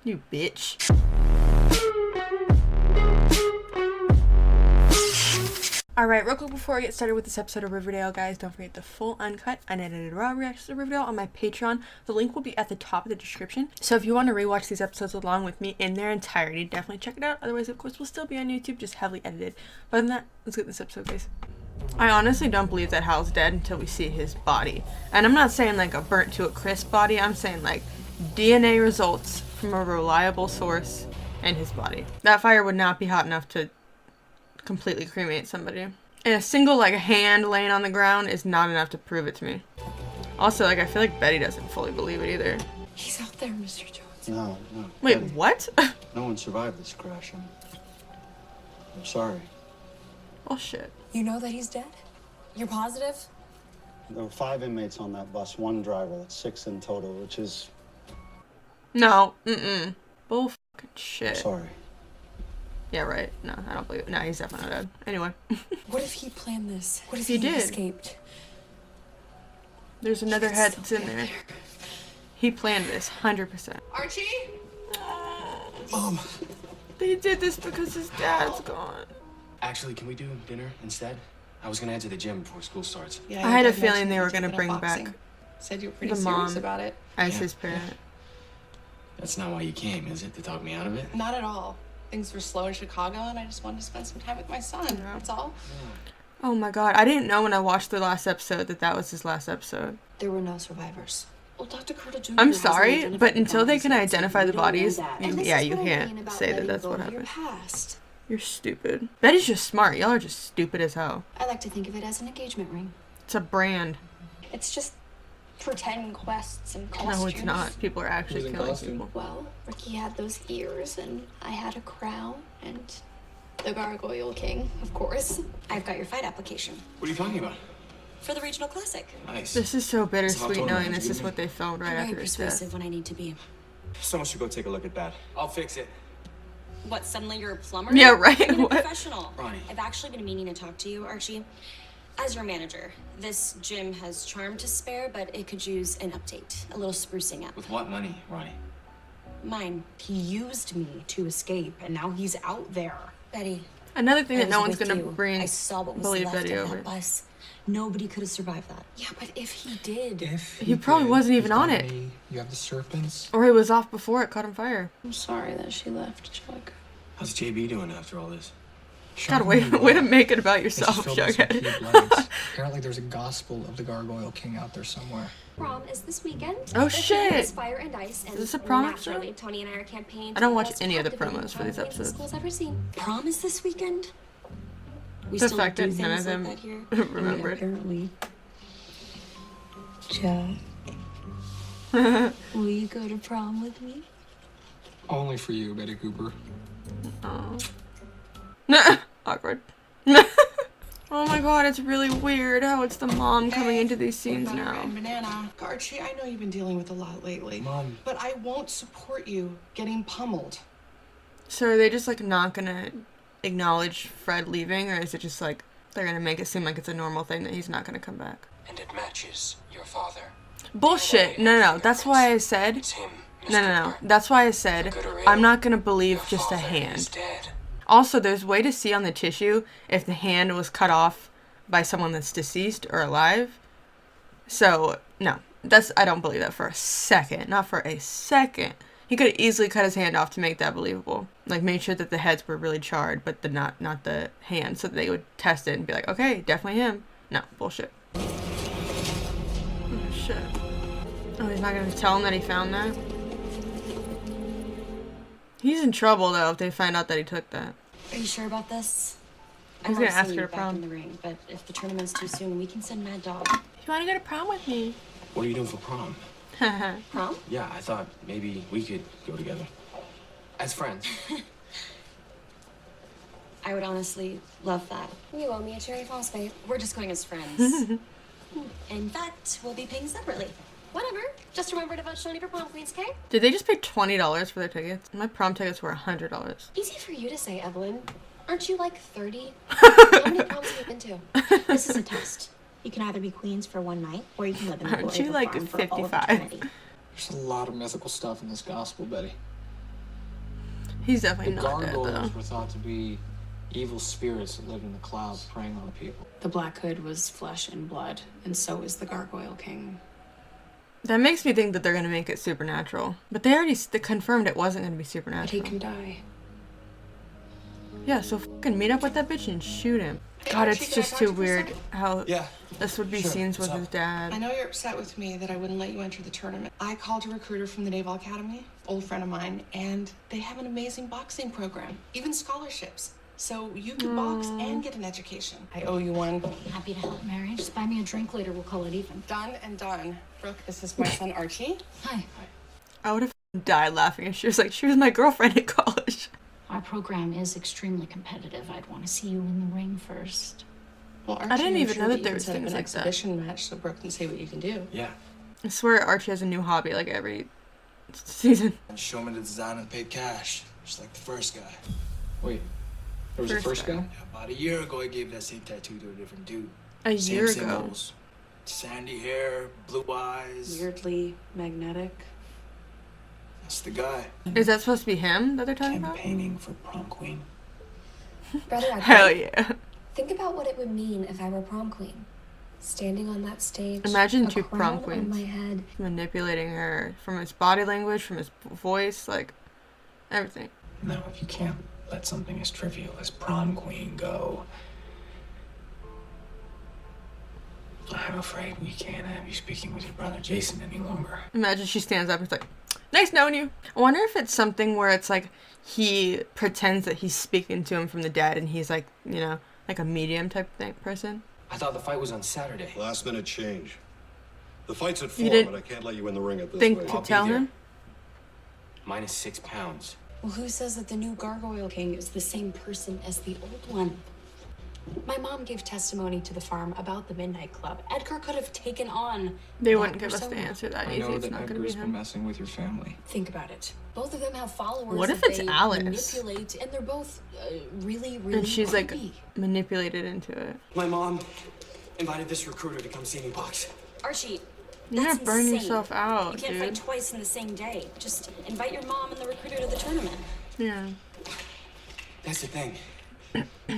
You bitch. Alright, real quick before I get started with this episode of Riverdale, guys, don't forget the full uncut, unedited raw reactions to Riverdale on my Patreon. The link will be at the top of the description. So if you want to rewatch these episodes along with me in their entirety, definitely check it out. Otherwise, of course, we'll still be on YouTube, just heavily edited. But other than that, let's get this episode, guys. I honestly don't believe that Hal's dead until we see his body. And I'm not saying like a burnt to a crisp body, I'm saying like DNA results from a reliable source in his body. That fire would not be hot enough to completely cremate somebody. And a single like hand laying on the ground is not enough to prove it to me. Also, like, I feel like Betty doesn't fully believe it either. He's out there, Mr. Jones. No. Wait, Betty, what? no one survived this crash. I'm sorry. Oh shit. You know that he's dead? You're positive? There were 5 inmates on that bus, 1 driver. That's 6 in total, which is... No. Bull fucking I'm shit. sorry. Yeah, right. No, I don't believe it. No, he's definitely not dead. Anyway. What if he planned this? What if He did. escaped? There's another head that's in there. He planned this, 100%. Archie? Mom! They did this because his dad's gone. Actually, can we do dinner instead? I was gonna head to the gym before school starts. Yeah, I had a feeling they were gonna bring back Said you were pretty the serious mom about it. as Yeah. his parent. That's not why you came, is it? To talk me out of it? Not at all. Things were slow in Chicago, and I just wanted to spend some time with my son. Yeah. That's all. Oh my god, I didn't know when I watched the last episode that that was his last episode. There were no survivors. Well, Dr. Curtis Jr. I'm hasn't sorry, identified but the until they bodies can yet, so identify we the don't know bodies, that. you, And this yeah, is you what I can't mean about say that letting that's go what of your happened. past. You're stupid. Betty's just smart. Y'all are just stupid as hell. I like to think of it as an engagement ring. It's a brand. It's just pretend quests and costumes. No, it's not. People are actually Who's in killing costume? people. Well, Ricky had those ears, and I had a crown, and the Gargoyle King, of course. I've got your fight application What are you talking about? for the regional classic. Nice. This is so bittersweet totally knowing meant to this be is me. what they filmed right I'm after very his death. persuasive when I need to be. Someone should go take a look at that. I'll fix it. What, suddenly you're a plumber? Yeah, right, Even a what? professional. Ronnie. I've actually been meaning to talk to you, Archie. As your manager, this gym has charm to spare, but it could use an update, a little sprucing up. With what money, Ronnie? Mine. He used me to escape, and now he's out there. Betty, Another thing I that no was one's with gonna you. bring I saw what was believe left Betty of over. that bus. Nobody could have survived that. Yeah, but if he did, He probably wasn't even on it. You have the serpents. Or he was off before it caught on fire. I'm sorry that she left, Chuck. How's JB doing after all this? God, way to make it about It's yourself, filled with some key Jughead. blanks. Apparently there's a gospel of the Gargoyle King out there somewhere. Prom is this weekend. Oh, The theme shit. is Fire and Ice, and Is this a prom naturally, episode? Tony and I are campaigning. I don't to watch the most any of the captivating promos for these prom dance the episodes. school's ever seen. Prom is this weekend? We The still fact do that none of things them like that here. remember it. apparently. Chuck, will you go to prom with me? Only for you, Betty Cooper. Oh. Awkward. Oh my god, it's really weird how it's the mom coming into these scenes Butter now. and banana. Archie, I know you've been dealing with a lot lately. Mom. But I won't support you getting pummeled. So are they just like not gonna acknowledge Fred leaving, or is it just like they're gonna make it seem like it's a normal thing that he's not gonna come back? And it matches your father. Bullshit. No. That's why I said. It's him. No. That's why I said I'm not gonna believe just a hand. Dead. Also, there's way to see on the tissue if the hand was cut off by someone that's deceased or alive. So, no. I don't believe that for a second. Not for a second. He could have easily cut his hand off to make that believable. Like, made sure that the heads were really charred, but not the hand, so that they would test it and be like, okay, definitely him. No, bullshit. Oh, shit. Oh, he's not gonna tell him that he found that? He's in trouble, though, if they find out that he took that. Are you sure about this? He's I gonna wanna ask see her you to back prom. in the ring, but if the tournament's too soon, we can send Mad Dog. You wanna go to prom with me? What are you doing for prom? Prom? Yeah, I thought maybe we could go together. As friends. I would honestly love that. You owe me a cherry phosphate. We're just going as friends. In fact, we'll be paying separately. Whatever. Just remember to vote Shoni for prom queens, okay? Did they just pay $20 for their tickets? My prom tickets were $100. Easy for you to say, Evelyn. Aren't you like 30? How many proms have you been to? This is a test. You can either be queens for one night, or you can live in the Aren't glory you of the like farm for all of 55? eternity. There's a lot of mythical stuff in this gospel, Betty. He's definitely The not dead, though. gargoyles were thought to be evil spirits that lived in the clouds preying on people. The Black Hood was flesh and blood, and so is the Gargoyle King. That makes me think that they're gonna make it supernatural. But they already confirmed it wasn't gonna be But he supernatural. can die. Yeah, so fucking meet up with that bitch and shoot him. God, Archie, it's can I just talk to too you for a weird second? how Yeah. this would be Sure. scenes with What's his up? dad. I know you're upset with me that I wouldn't let you enter the tournament. I called a recruiter from the Naval Academy, old friend of mine, and they have an amazing boxing program, even scholarships. So you could box and get an education. I owe you one. Happy to help, Mary. Just buy me a drink later. We'll call it even. Done and done. Brooke, this is my son Archie. Hi. I would have died laughing if she was like, she was my girlfriend in college. Our program is extremely competitive. I'd want to see you in the ring first. Well, Archie, didn't I'm even sure know that you there can was set up things an like that. exhibition match so Brooke can see what you can do. Yeah. I swear Archie has a new hobby like every season. And show me the design and paid cash, just like the first guy. Wait, there was a First first guy. guy? Yeah, about a year ago, I gave that same tattoo to a different dude. A Same year ago. symbols. Sandy hair, blue eyes. Weirdly magnetic. That's the guy. Is that supposed to be him that they're talking about? Campaigning for prom queen. Brother, I Hell yeah. think about what it would mean if I were prom queen. Standing on that stage. Imagine a two prom crown on queens. my head. Manipulating her from his body language, from his voice, like everything. No, if you can't let something as trivial as prom queen go, I'm afraid we can't have you speaking with your brother Jason any longer. Imagine she stands up and is like, nice knowing you. I wonder if it's something where it's like he pretends that he's speaking to him from the dead and he's like, you know, like a medium type person. I thought the fight was on Saturday. Last minute change. The fight's at You 4, didn't but I can't let you in the ring at this Think rate. to I'll be tell there. him? Minus 6 pounds. Well, who says that the new Gargoyle King is the same person as the old one? My mom gave testimony to the farm about the Midnight Club. Edgar could have taken on They that wouldn't give us the persona. answer that I easy. know It's that not going to be Edgar's been him. messing with your family. Think about it. Both of them have followers. What if that it's they Alice? Manipulate, and they're both really, really. And she's like creepy. manipulated into it. My mom invited this recruiter to come see me box. Archie, You're that's gonna burn insane. yourself out, You can't dude. fight twice in the same day. Just invite your mom and the recruiter to the tournament. Yeah. That's the thing.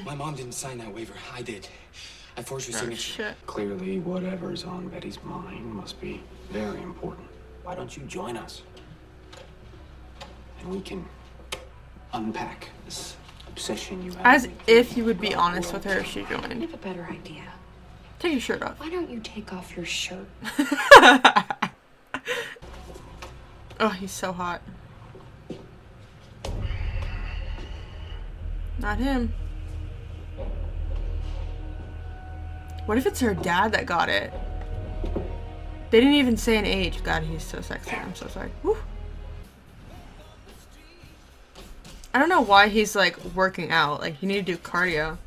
My mom didn't sign that waiver. I did. I forged her Oh, signature. shit. Clearly, whatever's on Betty's mind must be very important. Why don't you join us? And we can unpack this obsession you have. As with if the you would be Gargoyle honest with her if she I joined. have a better idea. Take your shirt off. Why don't you take off your shirt? Oh, he's so hot. Not him. What if it's her dad that got it? They didn't even say an age. God, he's so sexy. I'm so sorry. Woo. I don't know why he's like working out. Like, you need to do cardio.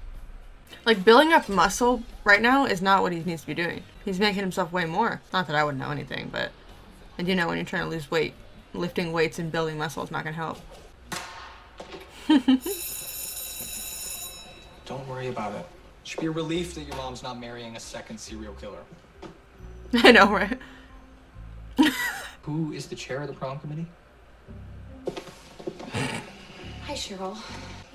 Like, building up muscle right now is not what he needs to be doing. He's making himself weigh more. Not that I would know anything, but I do know when you're trying to lose weight, lifting weights and building muscle is not going to help. Don't worry about it. It should be a relief that your mom's not marrying a second serial killer. I know, right? Who is the chair of the prom committee? Hi, Cheryl.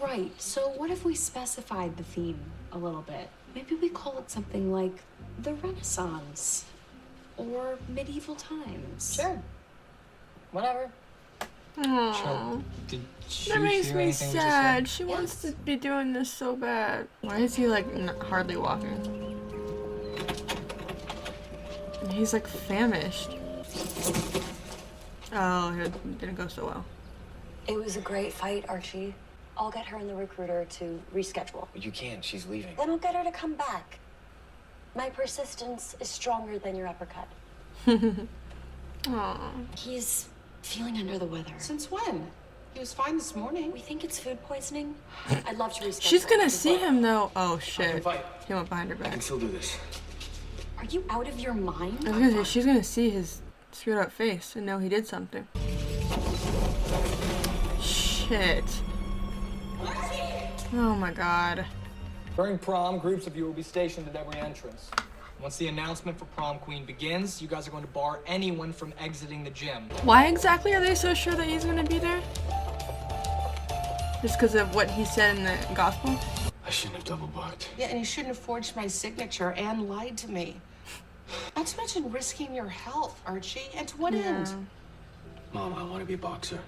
Right, so what if we specified the theme a little bit? Maybe we call it something like the Renaissance or medieval times. Sure. Whatever. Aww. Did you That makes hear me anything we just sad. said? She wants to be doing this so bad. Why is he like hardly walking? And he's like famished. Oh, it didn't go so well. It was a great fight, Archie. I'll get her and the recruiter to reschedule. You can't. She's leaving. Then I'll get her to come back. My persistence is stronger than your uppercut. Aww. He's feeling under the weather. Since when? He was fine this morning. We think it's food poisoning. I'd love to reschedule. She's gonna see before- him though. Oh I shit. can fight. He went behind her I back. can still do this. Are you out of your mind? I was gonna say, she's gonna see his screwed up face and know he did something. Shit. Oh my god. During prom, groups of you will be stationed at every entrance. Once the announcement for prom queen begins, you guys are going to bar anyone from exiting the gym. Why exactly are they so sure that he's gonna be there? Just because of what he said in the gospel? I shouldn't have double booked. Yeah, and you shouldn't have forged my signature and lied to me. Not to mention risking your health, Archie. And to what end? Mom, I want to be a boxer.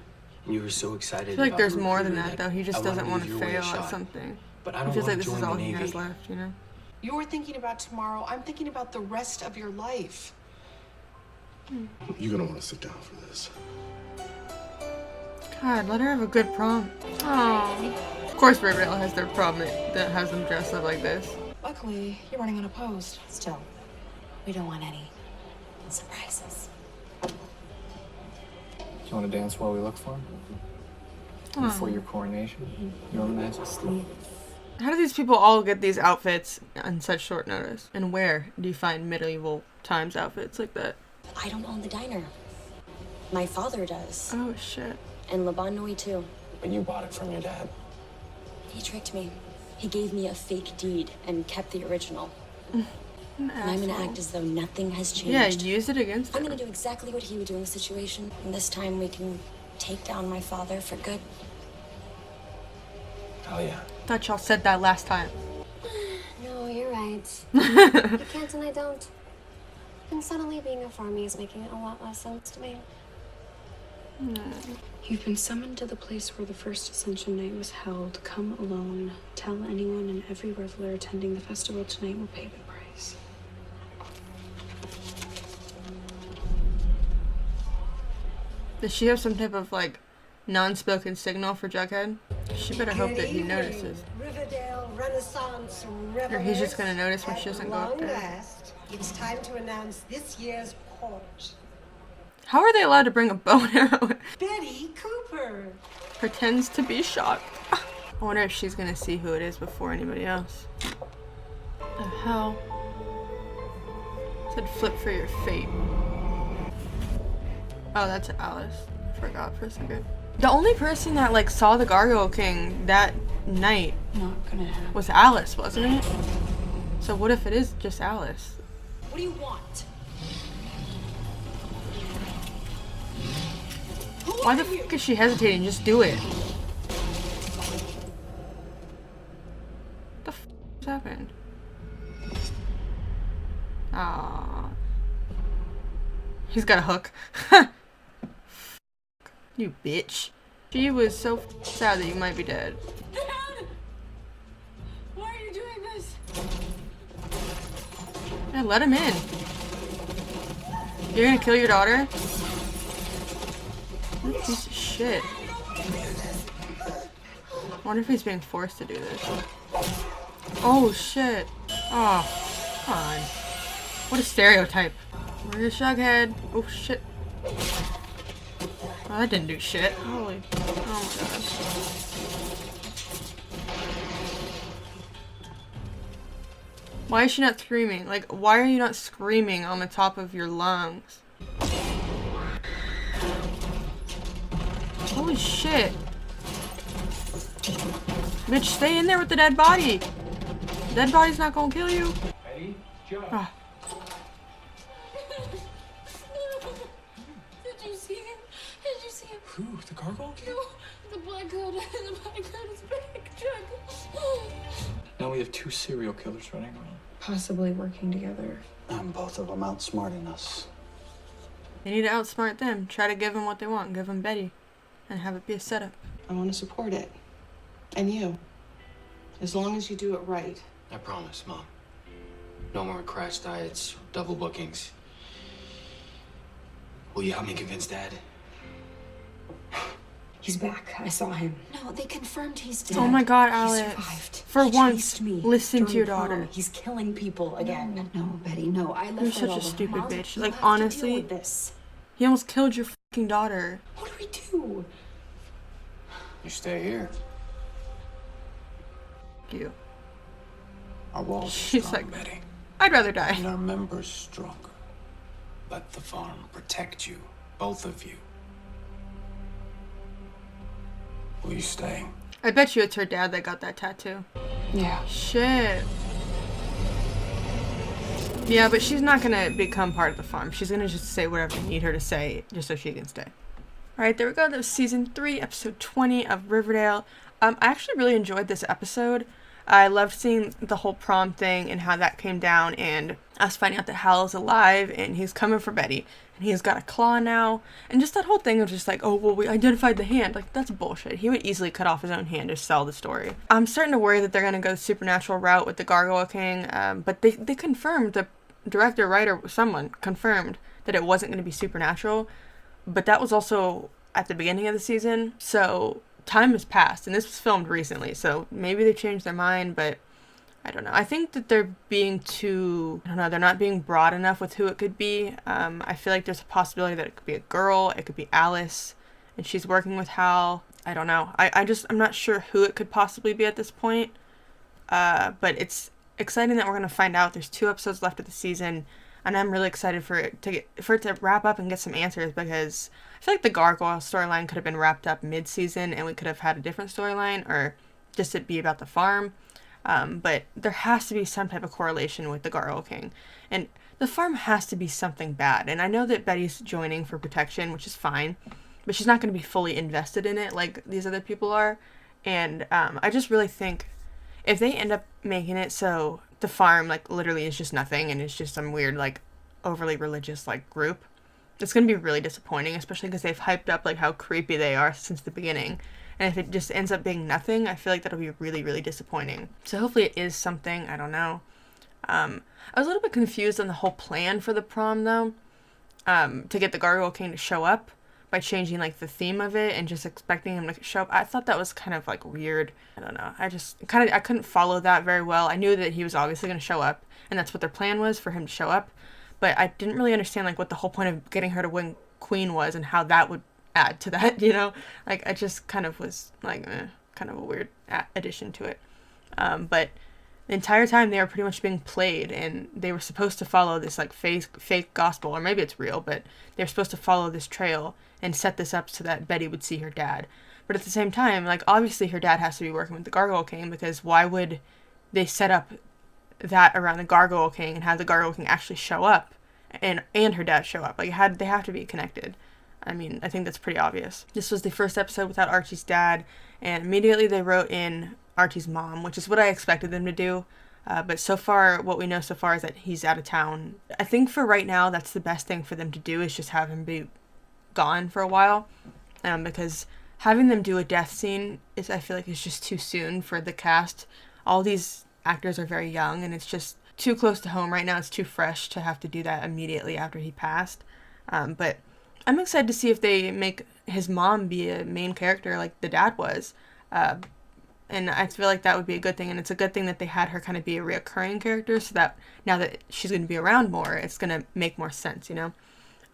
And you were so excited. I feel like about there's the more than recruiter that, though. He just I wanna doesn't want leave to your way fail a at shot. something. But I He don't feels want like to this is join all the he Navy. has left, you know? You're thinking about tomorrow. I'm thinking about the rest of your life. You're gonna want to sit down for this. God, let her have a good prom. Oh. Of course Riverdale has their prom that has them dressed up like this. Luckily, you're running unopposed. Still, we don't want any surprises. Do you want to dance while we look for him? Before your coronation, Your Majesty. How do these people all get these outfits on such short notice? And where do you find medieval times outfits like that? I don't own the diner. My father does. Oh, shit. And Labanoi too. But you bought it from your dad. He tricked me. He gave me a fake deed and kept the original. And I'm gonna act as though nothing has changed. Yeah, use it against her. I'm gonna do exactly what he would do in the situation. And this time we can take down my father for good. Hell yeah. Thought y'all said that last time. No, you're right. You can't and I don't. And suddenly being a farmie is making a lot less sense to me. You've been summoned to the place where the first Ascension Night was held. Come alone. Tell anyone and every reveler attending the festival tonight will pay the price. Does she have some type of, like, non-spoken signal for Jughead? She better hope that he notices. Riverdale Renaissance Or he's just gonna notice when she doesn't go up there. last, it's time to announce this year's court. How are they allowed to bring a bow and arrow? Betty Cooper. Pretends to be shocked. I wonder if she's gonna see who it is before anybody else. The hell? It said flip for your fate. Oh, that's Alice. I forgot for a second. The only person that, like, saw the Gargoyle King that night Not gonna happen. was Alice, wasn't it? So what if it is just Alice? What do you want? Why the fuck is she hesitating? Just do it. What the f just happened? Ah, he's got a hook. You bitch. She was so sad that you might be dead. Dad! Why are you doing this? Yeah, let him in. You're gonna kill your daughter? What a piece of shit. I wonder if he's being forced to do this. Oh shit. Oh, come on. What a stereotype. Where's Jughead? Oh shit. Oh, that didn't do shit. Holy. Oh my gosh. Why is she not screaming? Like, why are you not screaming on the top of your lungs? Holy shit. Bitch, stay in there with the dead body. The dead body's not gonna kill you. Ready? Jump. Ah. Did you see him? Did you see him? Who? The Gargoyle King? No, the black hood. The black hood is back. Chuck. Now we have two serial killers running around. Possibly working together. And both of them outsmarting us. They need to outsmart them. Try to give them what they want. Give them Betty. And have it be a setup. I want to support it. And you. As long as you do it right. I promise, Mom. No more crash diets, double bookings. Will you help me convince Dad? He's back. I saw him. No, they confirmed he's dead. Oh my god, He Alex. survived. For He once, chased me listen to during your prom. daughter. He's killing people again. No, Betty, no. I left You're that such all a stupid behind. bitch. You Like, have to deal honestly, with this. he almost killed your fucking daughter. What do we do? You stay here. You. Our walls are She's strong, like, Betty, I'd rather die. and our members stronger. Let the farm protect you, both of you. Will you stay? I bet you it's her dad that got that tattoo. Yeah. Shit. Yeah, but she's not gonna become part of the farm. She's gonna just say whatever you need her to say just so she can stay. Alright, there we go. That was season 3, episode 20 of Riverdale. I actually really enjoyed this episode. I loved seeing the whole prom thing and how that came down, and us finding out that Hal is alive and he's coming for Betty and he's got a claw now, and just that whole thing of just like, oh well, we identified the hand. Like, that's bullshit. He would easily cut off his own hand to sell the story. I'm starting to worry that they're gonna go the supernatural route with the Gargoyle King, but they confirmed, the director, writer, someone confirmed that it wasn't going to be supernatural, but that was also at the beginning of the season, so time has passed, and this was filmed recently, so maybe they changed their mind, but I don't know. I think that they're being too, I don't know, they're not being broad enough with who it could be. I feel like there's a possibility that it could be a girl, it could be Alice, and she's working with Hal. I don't know. I'm not sure who it could possibly be at this point, but it's exciting that we're going to find out. There's 2 episodes left of the season, and I'm really excited for it to wrap up and get some answers, because I feel like the Gargoyle storyline could have been wrapped up mid-season and we could have had a different storyline, or just it be about the farm. But there has to be some type of correlation with the Gargoyle King, and the farm has to be something bad. And I know that Betty's joining for protection, which is fine, but she's not going to be fully invested in it like these other people are. And I just really think if they end up making it so the farm, like, literally is just nothing and it's just some weird, like, overly religious, like, group, it's going to be really disappointing, especially because they've hyped up, like, how creepy they are since the beginning. And if it just ends up being nothing, I feel like that'll be really, really disappointing. So hopefully it is something. I don't know. I was a little bit confused on the whole plan for the prom, though, to get the Gargoyle King to show up by changing, like, the theme of it and just expecting him to show up. I thought that was kind of, like, weird. I don't know. I couldn't follow that very well. I knew that he was obviously going to show up, and that's what their plan was, for him to show up. But I didn't really understand, like, what the whole point of getting her to win Queen was and how that would add to that, you know? Like, I just kind of was, like, kind of a weird addition to it. But the entire time they were pretty much being played, and they were supposed to follow this, like, fake gospel, or maybe it's real, but they were supposed to follow this trail and set this up so that Betty would see her dad. But at the same time, like, obviously her dad has to be working with the Gargoyle King, because why would they set up that around the Gargoyle King and have the Gargoyle King actually show up and her dad show up? Like, they have to be connected. I mean, I think that's pretty obvious. This was the first episode without Archie's dad, and immediately they wrote in Archie's mom, which is what I expected them to do. But so far, what we know so far is that he's out of town. I think for right now, that's the best thing for them to do, is just have him be gone for a while. Because having them do a death scene I feel like, is just too soon for the cast. All these actors are very young, and it's just too close to home right now. It's too fresh to have to do that immediately after he passed. But I'm excited to see if they make his mom be a main character like the dad was. And I feel like that would be a good thing, and it's a good thing that they had her kind of be a reoccurring character, so that now that she's going to be around more, it's going to make more sense, you know?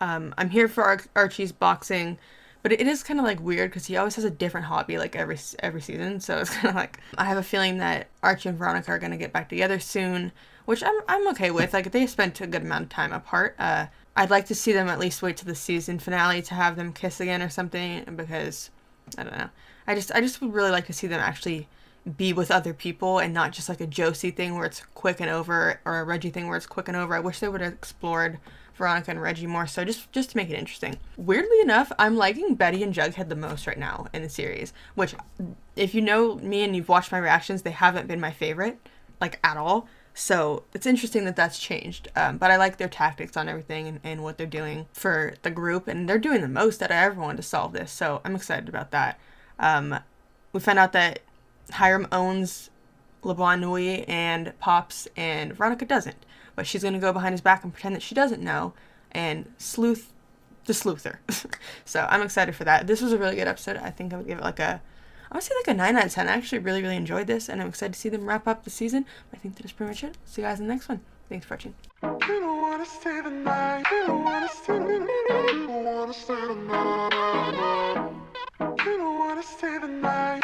I'm here for Archie's boxing, but it is kind of, like, weird, because he always has a different hobby, like, every season, so it's kind of like, I have a feeling that Archie and Veronica are going to get back together soon, which I'm okay with. Like, they spent a good amount of time apart. I'd like to see them at least wait to the season finale to have them kiss again or something, because, I don't know. I just would really like to see them actually be with other people and not just like a Josie thing where it's quick and over, or a Reggie thing where it's quick and over. I wish they would have explored Veronica and Reggie more so, just to make it interesting. Weirdly enough, I'm liking Betty and Jughead the most right now in the series, which, if you know me and you've watched my reactions, they haven't been my favorite, like, at all. So it's interesting that that's changed, but I like their tactics on everything and what they're doing for the group, and they're doing the most out of everyone to solve this, so I'm excited about that. We found out that Hiram owns LeBlanc Nui and Pops, and Veronica doesn't, but she's going to go behind his back and pretend that she doesn't know and sleuth the sleuther. So I'm excited for that. This was a really good episode. I think I would give it I would say like a 9 out of 10. I actually really, really enjoyed this, and I'm excited to see them wrap up the season. I think that is pretty much it. See you guys in the next one. Thanks for watching. You don't wanna stay the night. You don't wanna stay the night. You don't wanna stay the night. You don't wanna stay the night.